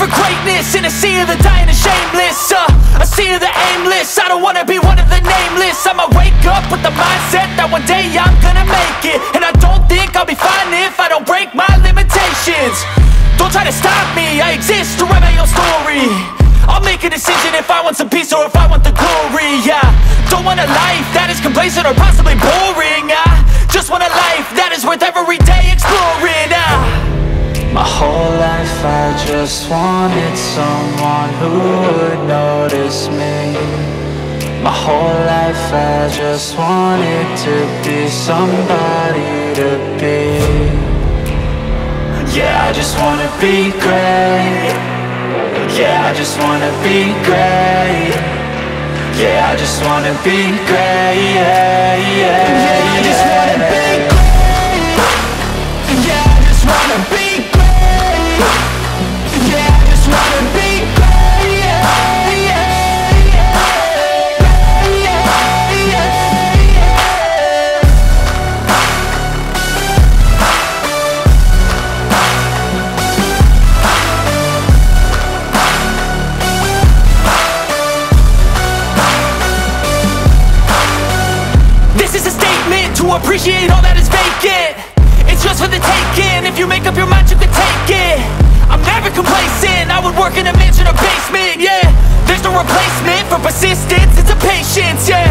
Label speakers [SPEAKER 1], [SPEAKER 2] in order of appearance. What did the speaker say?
[SPEAKER 1] for greatness in a sea of the dying and shameless, a sea of the aimless. I don't wanna be one of the nameless. I'ma wake up with the mindset that one day I'm gonna make it, and I don't think I'll be fine if I don't break my limitations. Don't try to stop me, I exist to write my own story. I'll make a decision if I want some peace or if I want the glory. Yeah, don't want a life that is complacent or possibly boring. I just want a life that is worth every day exploring.
[SPEAKER 2] My whole life I just wanted someone who would notice me. My whole life I just wanted to be somebody to be. Yeah, I just wanna be great. Yeah, I just wanna be great. Yeah, I just wanna be great. Yeah, yeah, yeah, I just wanna be great. Yeah, I just wanna be great. Yeah, I just wanna be great. Yeah, yeah, yeah, yeah, yeah.
[SPEAKER 1] This is a statement to appreciate all that is vacant. It's just for the taking. If you make up your mind, you can take it. I'm never complacent. I would work in a mansion or basement. Yeah, there's no replacement for persistence. It's a patience. Yeah.